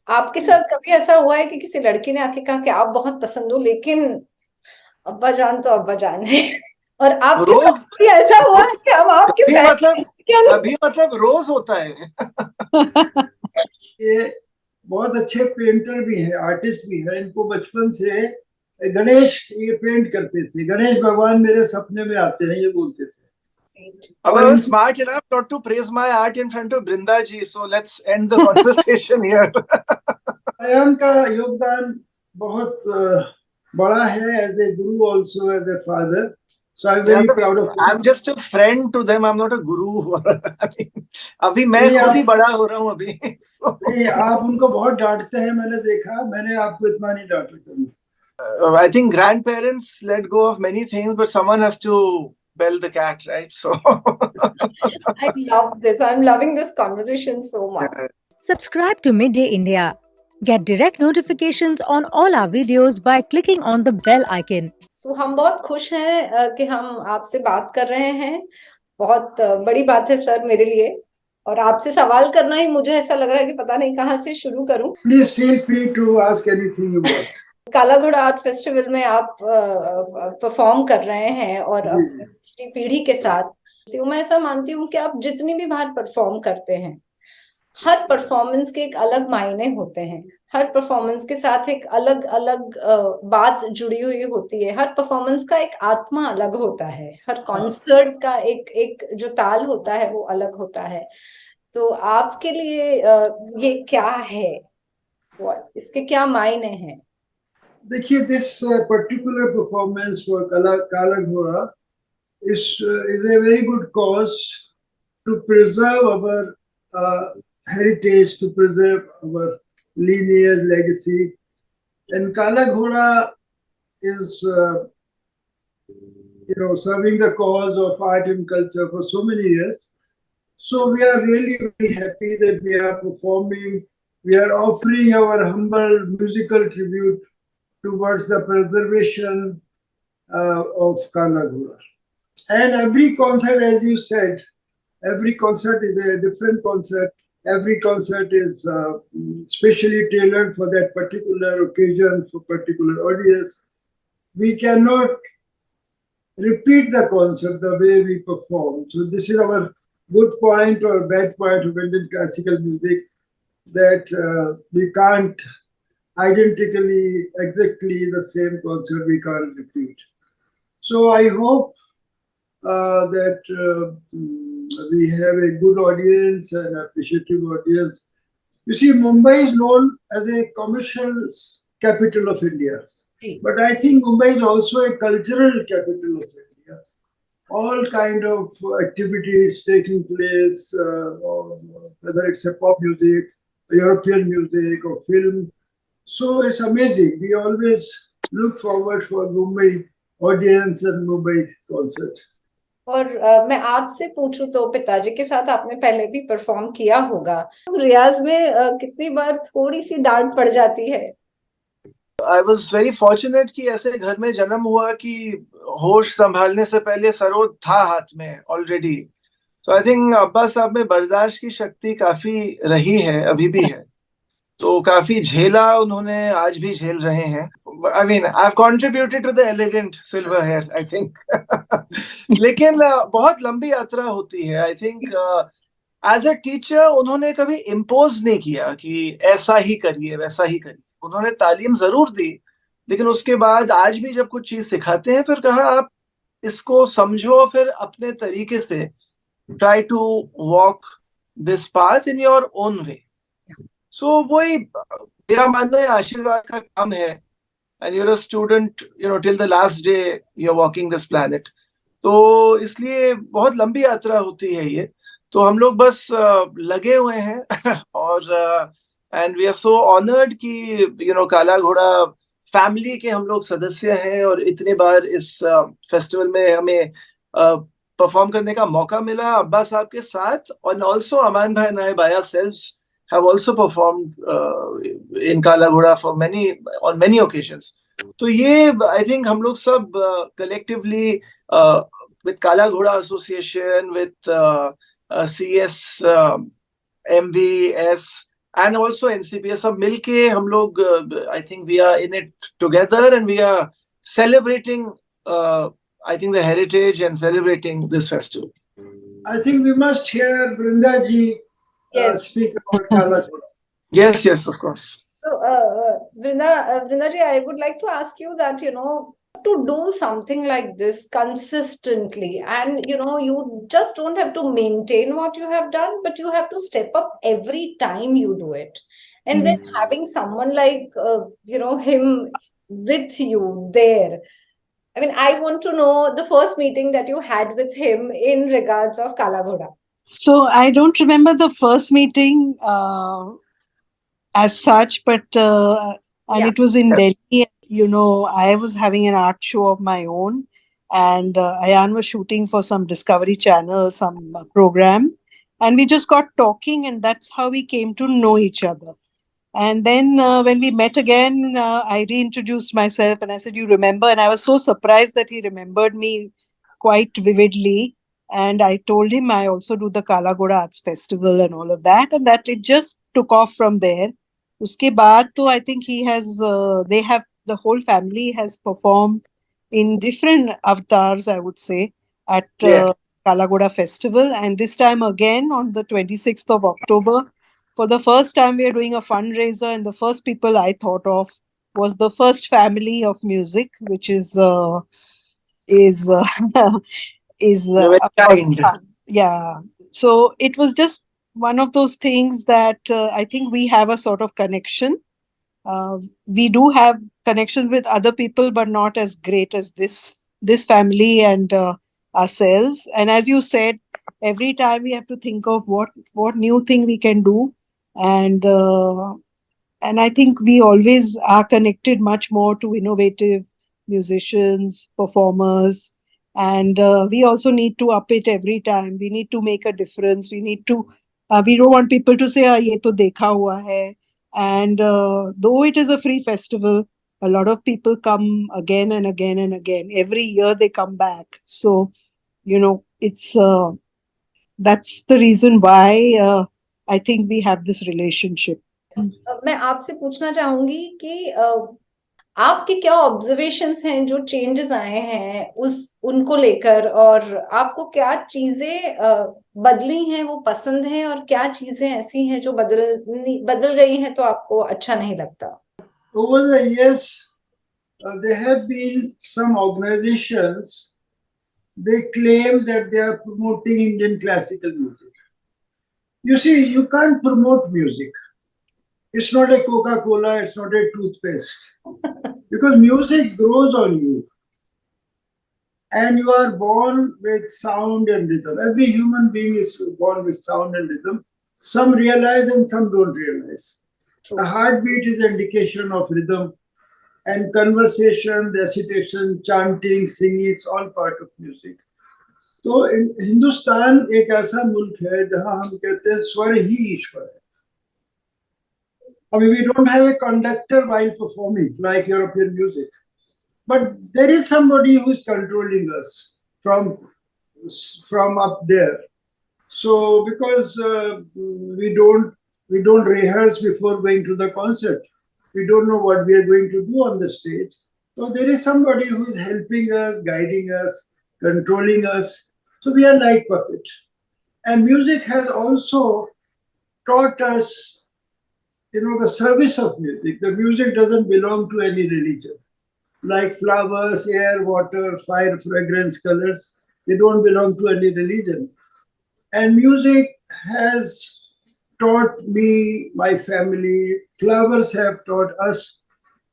आपके साथ कभी ऐसा हुआ है कि किसी लड़की ने आके कहा कि आप बहुत पसंद हो, लेकिन अब्बा जान तो अब्बा जान है? और आपके साथ रोज भी ऐसा हुआ है कि हम आपके अभी पैर मतलब क्या अभी मतलब रोज होता है। नहीं? ये बहुत अच्छे पेंटर भी हैं, आर्टिस्ट भी हैं। इनको बचपन से गणेश ये पेंट करते थे। गणेश भगवान मेरे सपने में आते हैं, ये बोलते थे। अब और I was इनको smart enough not to praise my art in front of Brinda ji, so let's end the conversation here. Ayan का योगदान बहुत बड़ा है, as a guru also as a father. So I am Yeah, very proud of him. I'm just a friend to them. I'm not a guru. I mean, अभी मैं नहीं खुद ही आप बड़ा हो रहा हूँ अभी। So, नहीं, आप उनको बहुत डांटते हैं, मैंने देखा। मैंने आपको इतना नहीं डांटा कभी। I think grandparents let go of many things, but someone has to bell the cat, right? So, I love this. I'm loving this conversation so much. Subscribe to Midday India. Get direct notifications on all our videos by clicking on the bell icon. So हम बहुत खुश हैं कि हम आपसे बात कर रहे हैं। बहुत बड़ी बात है सर मेरे लिए। और आपसे सवाल करना ही मुझे ऐसा लग रहा है कि पता नहीं कहाँ से शुरू करूं। Please feel free to ask anything you want. Kala Ghoda art festival में आप परफॉर्म कर रहे हैं और जी अपनी दूसरी पीढ़ी के साथ। तो मैं ऐसा मानती हूँ कि आप जितनी भी बार परफॉर्म करते हैं, हर परफॉर्मेंस के एक अलग मायने होते हैं। हर परफॉर्मेंस के साथ एक अलग अलग बात जुड़ी हुई होती है। हर परफॉर्मेंस का एक आत्मा अलग होता है। हर हाँ। कॉन्सर्ट का एक एक जो ताल होता है वो अलग होता है। तो आपके लिए ये क्या है? इसके क्या मायने हैं? देखिए, दिस पर्टिकुलर परफॉर्मेंस फॉर काला घोड़ा is a very good cause to preserve our heritage, to preserve our lineage, legacy. And Kala Ghoda is, serving the cause of art and culture for so many years. So we are really very happy that we are performing. We are offering our humble musical tribute towards the preservation of Kala Ghoda. And every concert, as you said, every concert is a different concert. Every concert is specially tailored for that particular occasion, for particular audience. We cannot repeat the concert the way we perform. So this is our good point or bad point of Indian classical music, that we can't identically, exactly the same concert we can't repeat. So I hope that we have a good audience and appreciative audience. You see, Mumbai is known as a commercial capital of India, but I think Mumbai is also a cultural capital of India. All kind of activities taking place, whether it's a pop music, European music, or film. So it's amazing. We always look forward for Mumbai audience and Mumbai concert. और मैं आपसे पूछूं तो पिताजी के साथ आपने पहले भी परफॉर्म किया होगा, तो रियाज में कितनी बार थोड़ी सी डांट पड़ जाती है? I was very fortunate कि ऐसे घर में जन्म हुआ कि होश संभालने से पहले सरोद था हाथ में ऑलरेडी। तो आई थिंक अब्बा साहब में बर्दाश्त की शक्ति काफी रही है, अभी भी है। तो काफी झेला उन्होंने, आज भी झेल रहे हैं। I mean I have contributed to the elegant silver hair, I think. लेकिन बहुत लंबी यात्रा होती है। I think as a teacher उन्होंने कभी इम्पोज नहीं किया कि ऐसा ही करिए वैसा ही करिए। उन्होंने तालीम जरूर दी, लेकिन उसके बाद आज भी जब कुछ चीज सिखाते हैं फिर कहा आप इसको समझो, फिर अपने तरीके से try to walk this path in your own way. So वही मेरा मानना है, आशीर्वाद का काम है। And you're a student, till the last day you are walking this planet. तो इसलिए बहुत लंबी यात्रा होती है ये। तो हम लोग बस लगे हुए हैं और and we are so honoured कि काला घोड़ा फैमिली के हम लोग सदस्य हैं और इतने बार इस फेस्टिवल में हमें परफॉर्म करने का मौका मिला अब्बा साहब के साथ। और ऑल्सो अमान भाई नाय बाया selves have also performed in Kala Ghoda for on many occasions. तो ये I think हम लोग सब collectively with Kala Ghoda Association, with CS MVS and also NCP सब मिलके हम लोग I think we are in it together and we are celebrating I think the heritage and celebrating this festival. I think we must hear Brinda ji Yes. speak about Kala Ghoda. Yes, of course. So, Brinda ji, I would like to ask you that, to do something like this consistently, and, you just don't have to maintain what you have done, but you have to step up every time you do it. And then having someone like, him with you there. I mean, I want to know the first meeting that you had with him in regards of Kala Ghoda. So I don't remember the first meeting as such, but and it was in Delhi. I was having an art show of my own, and Ayaan was shooting for some Discovery Channel, some program, and we just got talking, and that's how we came to know each other. And then when we met again, I reintroduced myself and I said, "You remember?" And I was so surprised that he remembered me quite vividly. And I told him I also do the Kala Ghoda Arts Festival and all of that, and that it just took off from there. Uske baad, to I think they have, the whole family has performed in different avatars, I would say, at Kala Ghoda Festival. And this time again on the 26th of October, for the first time, we are doing a fundraiser, and the first people I thought of was the first family of music, which is is You're very of course, kind. yeah. So it was just one of those things that I think we have a sort of connection. We do have connections with other people, but not as great as this family and ourselves. And as you said, every time we have to think of what new thing we can do, and I think we always are connected much more to innovative musicians, performers, and we also need to up it every time. We need to make a difference. We need to. We don't want people to say, "ये तो देखा हुआ है." And though it is a free festival, a lot of people come again and again and again. Every year they come back. So, it's that's the reason why I think we have this relationship. मैं आपसे पूछना चाहूंगी कि आपके क्या observations हैं जो changes आए हैं उनको लेकर, और आपको क्या चीजें बदली हैं वो पसंद हैं, और क्या चीजें ऐसी हैं जो बदल गई हैं तो आपको अच्छा नहीं लगता? Over the years, there have been some organizations, they claim that they are promoting Indian classical music. You see, you can't promote music. It's not a Coca-Cola, it's not a toothpaste. Because music grows on you. And you are born with sound and rhythm. Every human being is born with sound and rhythm. Some realize and some don't realize. The heartbeat is an indication of rhythm. And conversation, recitation, chanting, singing, it's all part of music. तो हिंदुस्तान एक ऐसा मुल्क है जहां हम कहते हैं स्वर ही ईश्वर है. I mean, we don't have a conductor while performing like European music, but there is somebody who is controlling us from up there. So because we don't rehearse before going to the concert, we don't know what we are going to do on the stage. So there is somebody who is helping us, guiding us, controlling us. So we are like puppet. And music has also taught us, the service of music. The music doesn't belong to any religion. Like flowers, air, water, fire, fragrance, colors, they don't belong to any religion. And music has taught me, my family, flowers have taught us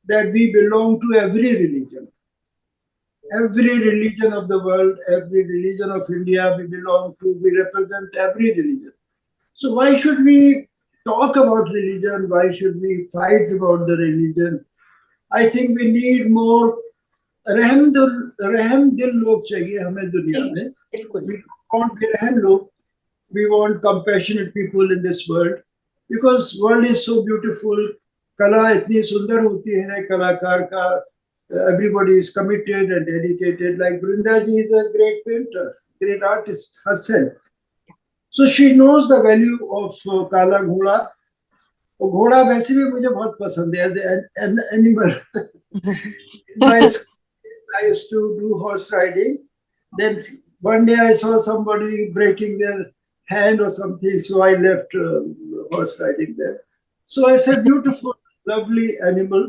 that we belong to every religion. Every religion of the world, every religion of India, we belong to, we represent every religion. So why should we talk about religion? Why should we fight about the religion? I think we need more रहम दिल लोग चाहिए हमें दुनिया में. We want रहम लोग. We want compassionate people in this world, because world is so beautiful. कला इतनी सुंदर होती है, कलाकार का everybody is committed and dedicated. Like Brinda ji is a great painter, great artist herself. So she knows the value of Kala Ghoda. और घोड़ा वैसे भी मुझे बहुत पसंद है as an animal. In my school, I used to do horse riding. Then one day I saw somebody breaking their hand or something, so I left horse riding there. So it's a beautiful, lovely animal.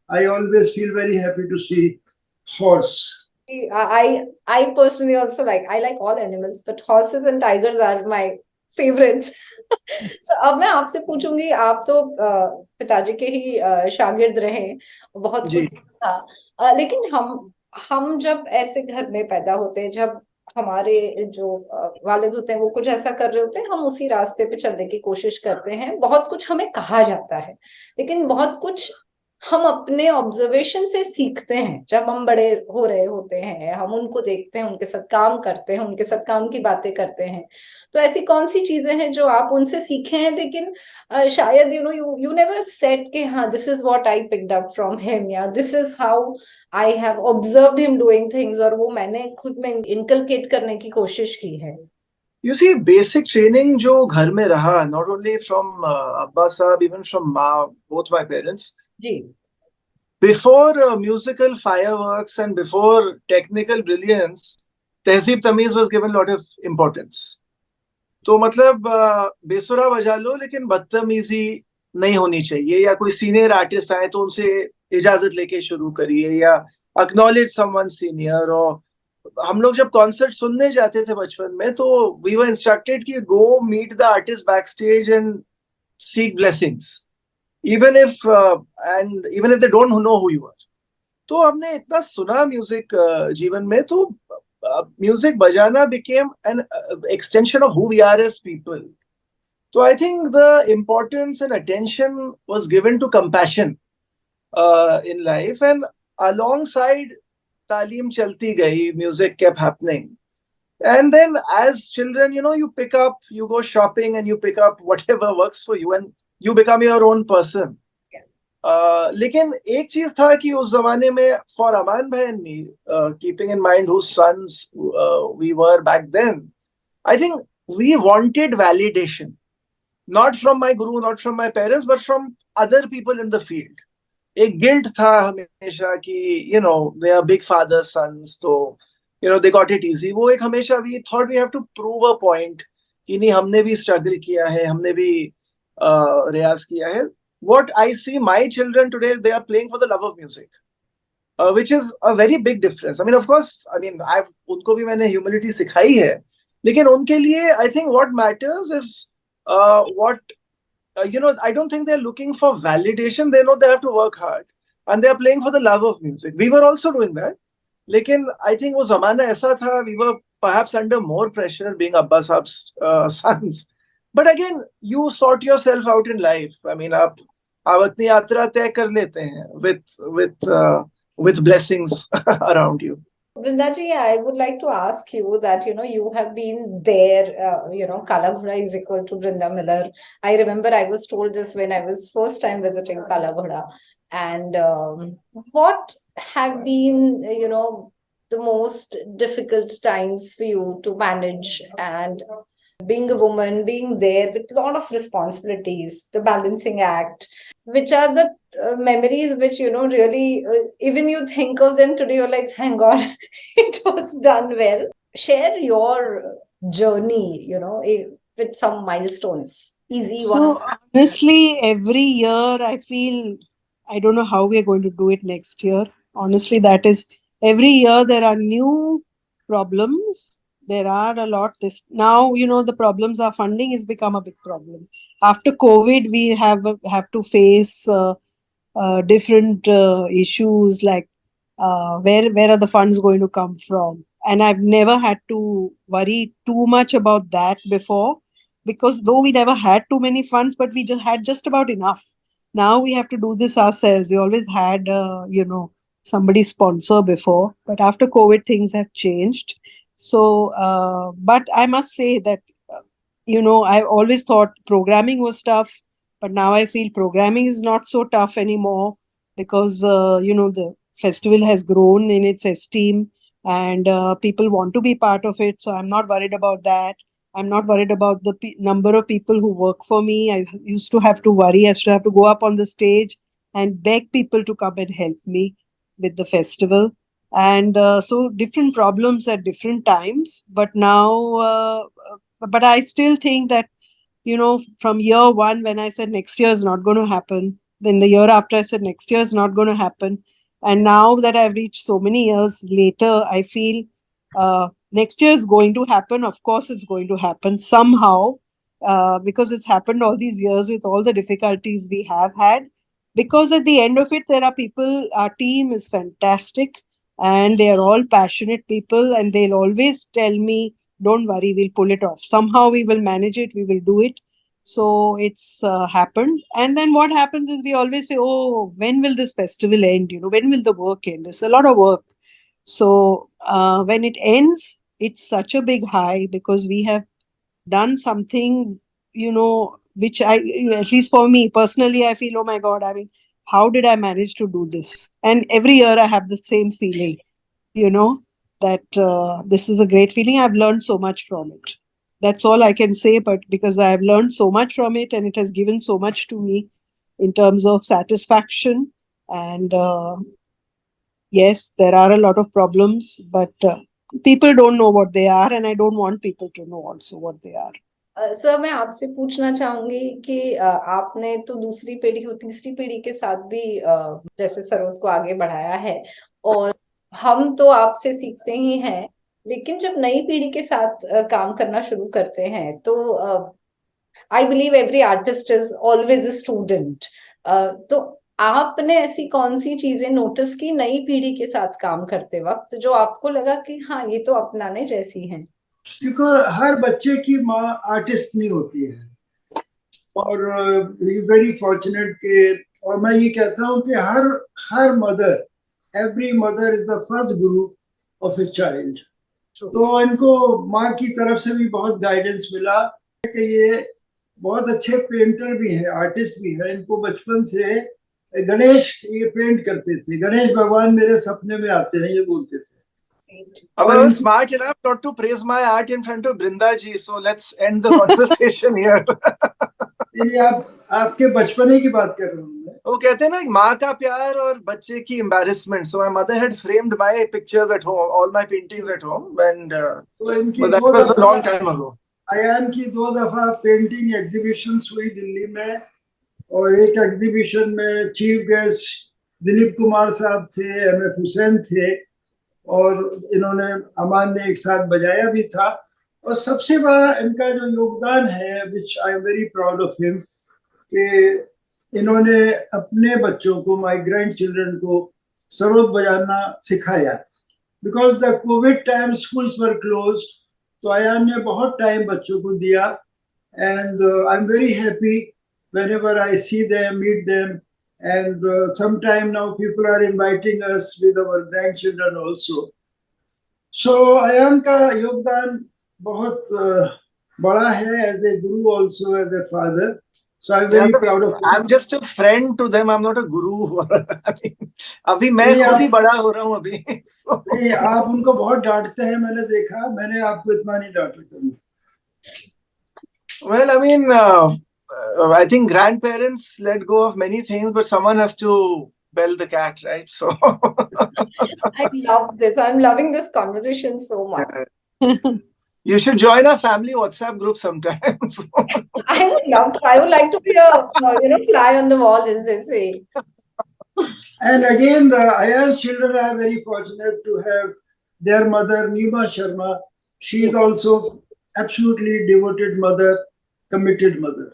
I always feel very happy to see horse. I personally also I like all animals, but horses and tigers are my favorites. So अब मैं आपसे पूछूंगी, आप तो पिताजी के ही शागिर्द रहे, बहुत जी. कुछ था, लेकिन हम जब ऐसे घर में पैदा होते हैं, जब हमारे जो वालिद होते हैं वो कुछ ऐसा कर रहे होते हैं, हम उसी रास्ते पे चलने की कोशिश करते हैं. बहुत कुछ हमें कहा जाता है, लेकिन बहुत कुछ हम अपने ऑब्जर्वेशन से सीखते हैं. जब हम बड़े हो रहे होते हैं, हम उनको देखते हैं, उनके साथ काम करते हैं, उनके साथ काम की बातें करते हैं. तो ऐसी कौन सी चीजें हैं जो आप उनसे सीखे हैं, लेकिन शायद यू नेवर सेड कि हाँ this is what I picked up from him, या this is how I have observed him doing things, और वो मैंने खुद में इनकलकेट करने की कोशिश की है. You see, basic training जो घर में रहा, not only from Abba Saab, even from Ma, both my parents. Ji. Before musical fireworks and before technical brilliance, Tehzeeb Tamiz was given a lot of importance. तो मतलब बेसुरा बजा लो लेकिन बदतमीजी नहीं होनी चाहिए, या कोई सीनियर आर्टिस्ट आए तो उनसे इजाजत लेके शुरू करिए, या अक्नॉलेज समवन सीनियर. और हम लोग जब कॉन्सर्ट सुनने जाते थे बचपन में, तो वी वर इंस्ट्रक्टेड कि go meet the artist back stage and seek blessings, even if they don't know who you are. तो हमने इतना सुना म्यूजिक जीवन में, तो म्यूजिक बजाना became an extension of who we are as people. So I think the importance and attention was given to compassion in life, and alongside talim chalti gayi, music kept happening. And then as children, you pick up, you go shopping and you pick up whatever works for you, and you become your own person. लेकिन एक चीज था कि उस जमाने में, for Aman bhai and me, keeping in mind whose sons we were back then, I think we wanted validation, not from my guru, not from my parents, but from other people in the field. एक guilt था हमेशा कि they are big father's sons, so they got it easy. वो एक हमेशा we thought we have to prove a point कि नहीं, हमने भी struggle किया है, हमने भी रियाज किया है. What I see my children today, they are playing for the love of music, which is a very big difference. I mean, of course, उनको भी मैंने humility सिखाई है, लेकिन उनके लिए I think what matters is I don't think they're looking for validation. They know they have to work hard, and they are playing for the love of music. We were also doing that, लेकिन I think वो जमाना ऐसा था, we were perhaps under more pressure being Abba Saab's sons. But again, you sort yourself out in life. I mean, आप अपनी यात्रा तय कर लेते हैं with blessings around you. Brinda ji, I would like to ask you that, you have been there, Kala Ghoda is equal to Brinda Miller. I remember I was told this when I was first time visiting Kala Ghoda. And what have been, the most difficult times for you to manage, and being a woman, being there with a lot of responsibilities, the balancing act, which are the memories which, really, even you think of them today, you're like, thank God it was done well. Share your journey, with some milestones. Easy one. So honestly, every year I feel, I don't know how we're going to do it next year. Honestly, that is, every year there are new problems. There are a lot. Now, the problems are funding has become a big problem. After COVID, we have to face different issues like where are the funds going to come from? And I've never had to worry too much about that before, because though we never had too many funds, but we just had just about enough. Now we have to do this ourselves. We always had, somebody sponsor before, but after COVID, things have changed. So, but I must say that, I always thought programming was tough, but now I feel programming is not so tough anymore, because, the festival has grown in its esteem, and people want to be part of it. So I'm not worried about that. I'm not worried about the number of people who work for me. I used to have to worry. I used to have to go up on the stage and beg people to come and help me with the festival. And so different problems at different times. But now, but I still think that, from year one, when I said next year is not going to happen, then the year after I said next year is not going to happen. And now that I've reached so many years later, I feel next year is going to happen. Of course, it's going to happen somehow, because it's happened all these years with all the difficulties we have had. Because at the end of it, there are people, our team is fantastic and they are all passionate people, and they'll always tell me, don't worry, we'll pull it off. Somehow we will manage it, we will do it. So it's happened. And then what happens is we always say, oh, when will this festival end? When will the work end? There's a lot of work. So when it ends, it's such a big high because we have done something, which at least for me personally, I feel, oh my God, I mean, how did I manage to do this? And every year I have the same feeling, that this is a great feeling. I've learned so much from it. That's all I can say, but because I have learned so much from it and it has given so much to me in terms of satisfaction. And yes, there are a lot of problems, but people don't know what they are, and I don't want people to know also what they are. Sir मैं आपसे पूछना चाहूंगी कि आपने तो दूसरी पीढ़ी और तीसरी पीढ़ी के साथ भी जैसे सरोद को आगे बढ़ाया है, और हम तो आपसे सीखते ही हैं, लेकिन जब नई पीढ़ी के साथ काम करना शुरू करते हैं तो I believe every artist is always a student. तो आपने ऐसी कौन सी चीजें नोटिस की नई पीढ़ी के साथ काम करते वक्त जो आपको लगा कि हाँ ये तो अपनाने जैसी हैं? क्योंकि हर बच्चे की माँ आर्टिस्ट नहीं होती है, और वेरी फॉर्चुनेट के, और मैं ये कहता हूँ कि her mother, every mother is the first Guru of a child. तो इनको माँ की तरफ से भी बहुत गाइडेंस मिला कि ये बहुत अच्छे पेंटर भी हैं, आर्टिस्ट भी हैं। इनको बचपन से गणेश ये पेंट करते थे, गणेश भगवान मेरे सपने में आते हैं, ये बोलते थे। I was smart enough not to praise my art in front of Brinda ji, so let's end the conversation here. ये आपके बचपने की बात कर रहा हूँ मैं। वो कहते हैं ना, माँ का प्यार और बच्चे की embarrassment. So my mother had framed my pictures at home, all my paintings at home, and but that was a long time ago. Ayan की 2 दफा पेंटिंग एग्जीबिशंस हुई दिल्ली में, और एक एग्जीबिशन में चीफ गेस्ट दिलीप कुमार साहब थे, MF हुसैन थे, और इन्होंने अमान ने एक साथ बजाया भी था। और सबसे बड़ा इनका जो योगदान है, which I am very proud of him, कि इन्होंने अपने बच्चों को, माय ग्रैंड चिल्ड्रन को सरोद बजाना सिखाया। Because the Covid time schools were closed, तो अयान ने बहुत टाइम बच्चों को दिया, and I am very happy whenever I see them, meet them, and sometime now people are inviting us with our grandchildren also. So Ayaan का योगदान बहुत बड़ा है, as a guru also, as a father. So I'm very proud of him. I'm just a friend to them. I'm not a guru. I mean, अभी मैं खुद ही बड़ा हो रहा हूँ अभी। नहीं, आप उनको बहुत डांटते हैं, मैंने देखा। मैंने आपको इतना नहीं डांटा कभी। Well, I mean, I think grandparents let go of many things, but someone has to bell the cat, right? So I love this. I'm loving this conversation so much. You should join our family WhatsApp group sometime. I would love to. I would like to be a fly on the wall, as they say. And again, the Ayaan's children are very fortunate to have their mother, Neema Sharma. She is also absolutely devoted mother, committed mother.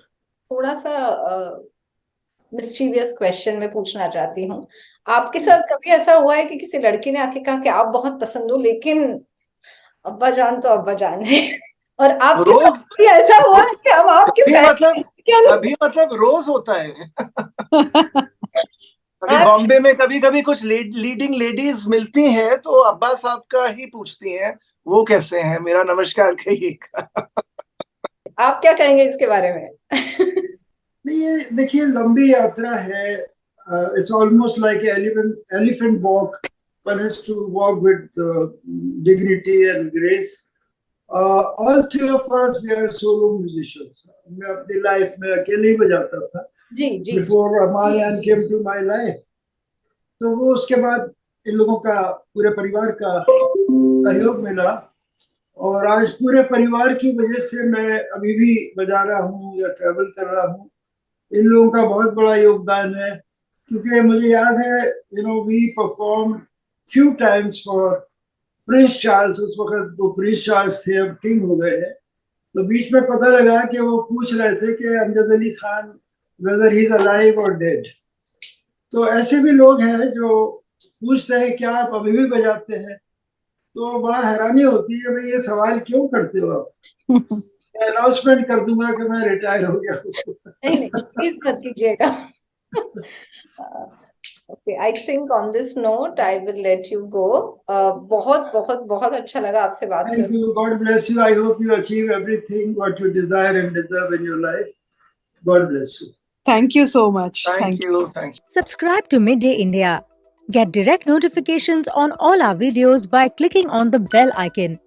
थोड़ा सा mischievous question मैं पूछना चाहती हूँ, आपके साथ कभी ऐसा हुआ है कि किसी लड़की ने आके कहा कि आप बहुत पसंद हो, लेकिन अब्बा जान तो अब्बा जान है, और आपके साथ भी ऐसा हुआ है कि हम आपके मतलब रोज होता है? अभी बॉम्बे में कभी कभी कुछ लीडिंग लेडीज मिलती हैं तो अब्बा साहब का ही पूछती हैं, वो कैसे हैं, मेरा नमस्कार कहिएगा। आप क्या कहेंगे इसके बारे में? नहीं, ये देखिए लंबी यात्रा है। It's almost like elephant walk. One has to walk with dignity and grace. All three of us, we are solo musicians. मैं अपनी लाइफ में अकेले ही बजाता था जी जी before Ayaan came to my life. तो वो उसके बाद इन लोगों का पूरे परिवार का सहयोग मिला और आज पूरे परिवार की वजह से मैं अभी भी बजा रहा हूँ या ट्रैवल कर रहा हूँ. इन लोगों का बहुत बड़ा योगदान है क्योंकि मुझे याद है we perform few times for Prince Charles. उस वक्त वो प्रिंस चार्ल्स थे, अब किंग हो गए हैं. तो बीच में पता लगा कि वो पूछ रहे थे कि Amjad Ali Khan weather he is alive और डेड. तो ऐसे भी लोग हैं जो पूछते हैं क्या आप अभी भी बजाते हैं. तो बड़ा हैरानी होती है, भाई ये सवाल क्यों करते हो आप. अनाउंसमेंट कर दूंगा कि मैं रिटायर हो गया. नहीं नहीं प्लीज मत कीजिएगा. Okay, I think on this note I will let you go. बहुत बहुत बहुत अच्छा लगा आपसे बात Thank करके. you. God bless you. I hope you achieve everything what you desire and deserve in your life. God bless you. Thank you so much. Thank you. Thank you. Subscribe to Midday India. Get direct notifications on all our videos by clicking on the bell icon.